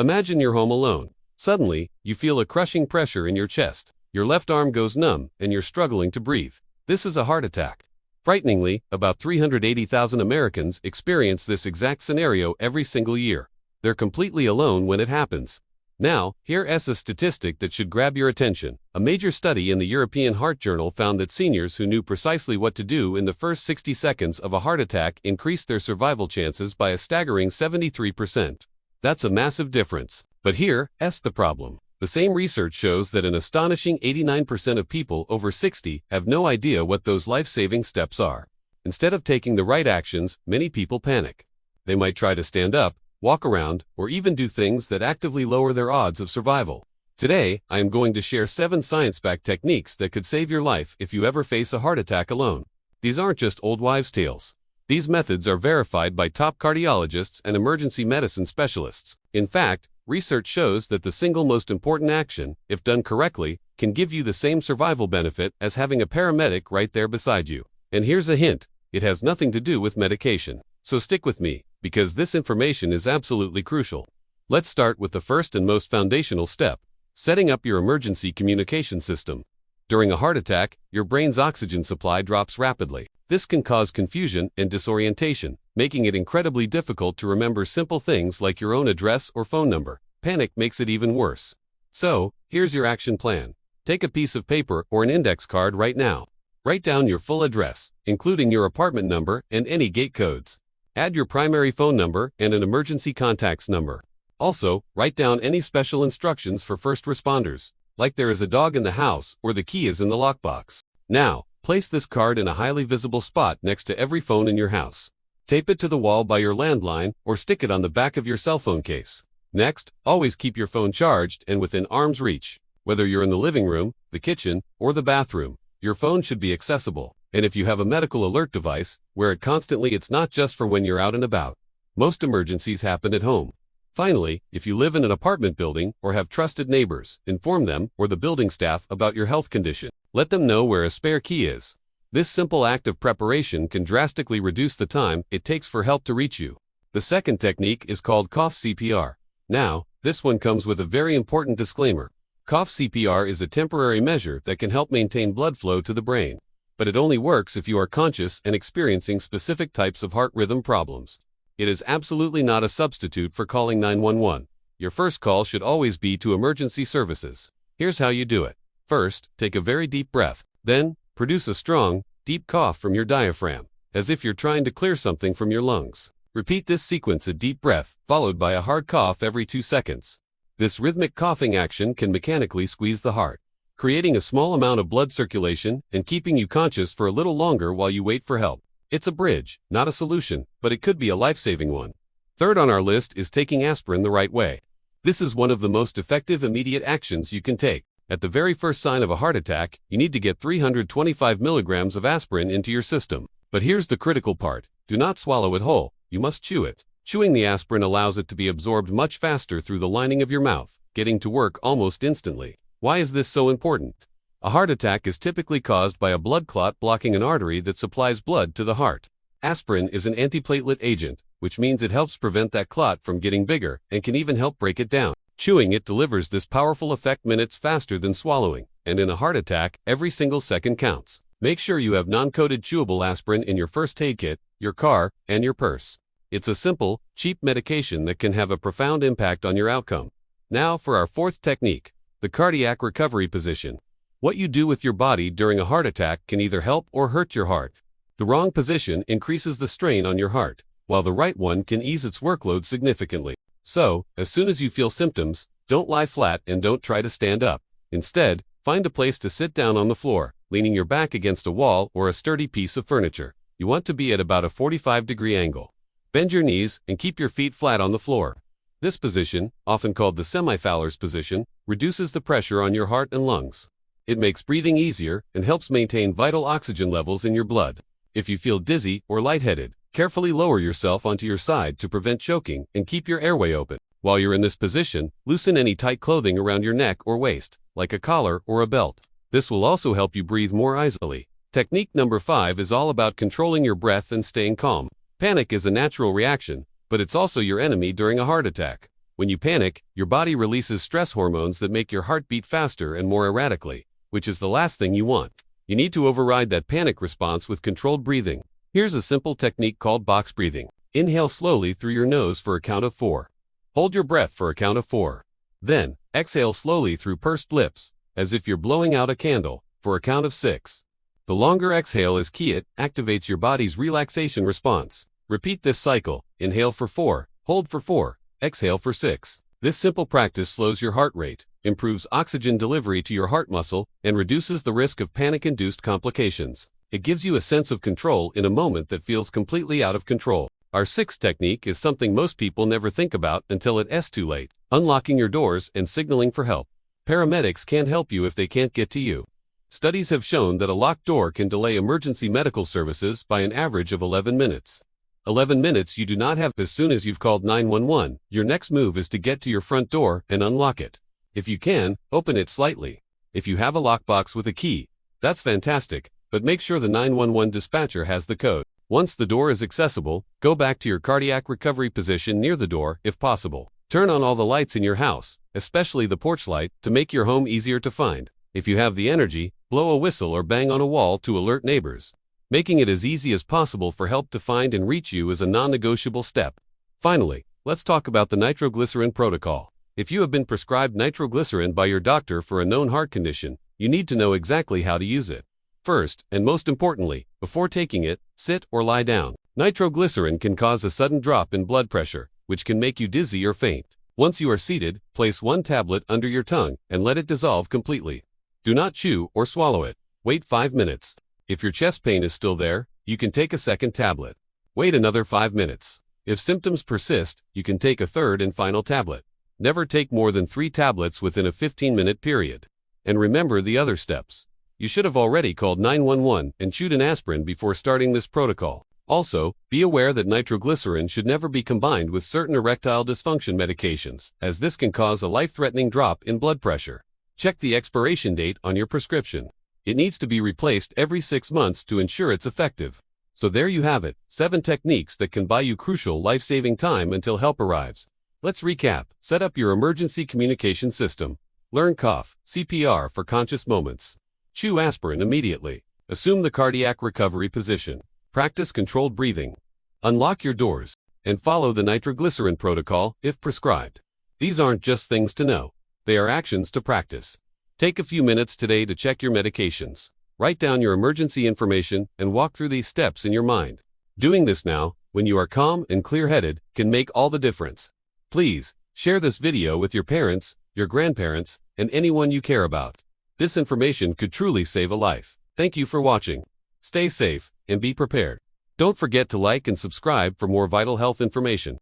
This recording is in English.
Imagine you're home alone. Suddenly, you feel a crushing pressure in your chest. Your left arm goes numb, and you're struggling to breathe. This is a heart attack. Frighteningly, about 380,000 Americans experience this exact scenario every single year. They're completely alone when it happens. Now, here's a statistic that should grab your attention. A major study in the European Heart Journal found that seniors who knew precisely what to do in the first 60 seconds of a heart attack increased their survival chances by a staggering 73%. That's a massive difference. But here's the problem. The same research shows that an astonishing 89% of people over 60 have no idea what those life-saving steps are. Instead of taking the right actions, many people panic. They might try to stand up, walk around, or even do things that actively lower their odds of survival. Today, I am going to share 7 science-backed techniques that could save your life if you ever face a heart attack alone. These aren't just old wives' tales. These methods are verified by top cardiologists and emergency medicine specialists. In fact, research shows that the single most important action, if done correctly, can give you the same survival benefit as having a paramedic right there beside you. And here's a hint, it has nothing to do with medication. So stick with me, because this information is absolutely crucial. Let's start with the first and most foundational step, setting up your emergency communication system. During a heart attack, your brain's oxygen supply drops rapidly. This can cause confusion and disorientation, making it incredibly difficult to remember simple things like your own address or phone number. Panic makes it even worse. So, here's your action plan. Take a piece of paper or an index card right now. Write down your full address, including your apartment number and any gate codes. Add your primary phone number and an emergency contacts number. Also, write down any special instructions for first responders, like there is a dog in the house or the key is in the lockbox. Now, place this card in a highly visible spot next to every phone in your house. Tape it to the wall by your landline or stick it on the back of your cell phone case. Next, always keep your phone charged and within arm's reach. Whether you're in the living room, the kitchen, or the bathroom, your phone should be accessible. And if you have a medical alert device, wear it constantly. It's not just for when you're out and about. Most emergencies happen at home. Finally, if you live in an apartment building or have trusted neighbors, inform them or the building staff about your health condition. Let them know where a spare key is. This simple act of preparation can drastically reduce the time it takes for help to reach you. The second technique is called cough CPR. Now, this one comes with a very important disclaimer. Cough CPR is a temporary measure that can help maintain blood flow to the brain. But it only works if you are conscious and experiencing specific types of heart rhythm problems. It is absolutely not a substitute for calling 911. Your first call should always be to emergency services. Here's how you do it. First, take a very deep breath. Then, produce a strong, deep cough from your diaphragm, as if you're trying to clear something from your lungs. Repeat this sequence: a deep breath, followed by a hard cough every 2 seconds. This rhythmic coughing action can mechanically squeeze the heart, creating a small amount of blood circulation and keeping you conscious for a little longer while you wait for help. It's a bridge, not a solution, but it could be a life-saving one. Third on our list is taking aspirin the right way. This is one of the most effective immediate actions you can take. At the very first sign of a heart attack, you need to get 325 milligrams of aspirin into your system. But here's the critical part. Do not swallow it whole. You must chew it. Chewing the aspirin allows it to be absorbed much faster through the lining of your mouth, getting to work almost instantly. Why is this so important? A heart attack is typically caused by a blood clot blocking an artery that supplies blood to the heart. Aspirin is an antiplatelet agent, which means it helps prevent that clot from getting bigger and can even help break it down. Chewing it delivers this powerful effect minutes faster than swallowing, and in a heart attack, every single second counts. Make sure you have non-coated chewable aspirin in your first aid kit, your car, and your purse. It's a simple, cheap medication that can have a profound impact on your outcome. Now for our fourth technique, the cardiac recovery position. What you do with your body during a heart attack can either help or hurt your heart. The wrong position increases the strain on your heart, while the right one can ease its workload significantly. So, as soon as you feel symptoms, don't lie flat and don't try to stand up. Instead, find a place to sit down on the floor, leaning your back against a wall or a sturdy piece of furniture. You want to be at about a 45-degree angle. Bend your knees and keep your feet flat on the floor. This position, often called the semi-Fowler's position, reduces the pressure on your heart and lungs. It makes breathing easier and helps maintain vital oxygen levels in your blood. If you feel dizzy or lightheaded, carefully lower yourself onto your side to prevent choking and keep your airway open. While you're in this position, loosen any tight clothing around your neck or waist, like a collar or a belt. This will also help you breathe more easily. Technique number 5 is all about controlling your breath and staying calm. Panic is a natural reaction, but it's also your enemy during a heart attack. When you panic, your body releases stress hormones that make your heart beat faster and more erratically, which is the last thing you want. You need to override that panic response with controlled breathing. Here's a simple technique called box breathing. Inhale slowly through your nose for a count of 4. Hold your breath for a count of 4. Then, exhale slowly through pursed lips, as if you're blowing out a candle, for a count of 6. The longer exhale is key. It activates your body's relaxation response. Repeat this cycle. Inhale for 4, hold for 4, exhale for 6. This simple practice slows your heart rate, improves oxygen delivery to your heart muscle, and reduces the risk of panic-induced complications. It gives you a sense of control in a moment that feels completely out of control. Our sixth technique is something most people never think about until it's too late: unlocking your doors and signaling for help. Paramedics can't help you if they can't get to you. Studies have shown that a locked door can delay emergency medical services by an average of 11 minutes. 11 minutes you do not have. As soon as you've called 911, your next move is to get to your front door and unlock it. If you can, open it slightly. If you have a lockbox with a key, that's fantastic, but make sure the 911 dispatcher has the code. Once the door is accessible, go back to your cardiac recovery position near the door if possible. Turn on all the lights in your house, especially the porch light, to make your home easier to find. If you have the energy, blow a whistle or bang on a wall to alert neighbors. Making it as easy as possible for help to find and reach you is a non-negotiable step. Finally, let's talk about the nitroglycerin protocol. If you have been prescribed nitroglycerin by your doctor for a known heart condition, you need to know exactly how to use it. First, and most importantly, before taking it, sit or lie down. Nitroglycerin can cause a sudden drop in blood pressure, which can make you dizzy or faint. Once you are seated, place one tablet under your tongue and let it dissolve completely. Do not chew or swallow it. Wait 5 minutes. If your chest pain is still there, you can take a second tablet. Wait another 5 minutes. If symptoms persist, you can take a third and final tablet. Never take more than 3 tablets within a 15-minute period. And remember the other steps. You should have already called 911 and chewed an aspirin before starting this protocol. Also, be aware that nitroglycerin should never be combined with certain erectile dysfunction medications, as this can cause a life-threatening drop in blood pressure. Check the expiration date on your prescription. It needs to be replaced every 6 months to ensure it's effective. So there you have it, 7 techniques that can buy you crucial life-saving time until help arrives. Let's recap. Set up your emergency communication system. Learn cough, CPR for conscious moments. Chew aspirin immediately. Assume the cardiac recovery position. Practice controlled breathing. Unlock your doors. And follow the nitroglycerin protocol if prescribed. These aren't just things to know. They are actions to practice. Take a few minutes today to check your medications. Write down your emergency information and walk through these steps in your mind. Doing this now, when you are calm and clear-headed, can make all the difference. Please, share this video with your parents, your grandparents, and anyone you care about. This information could truly save a life. Thank you for watching. Stay safe and be prepared. Don't forget to like and subscribe for more vital health information.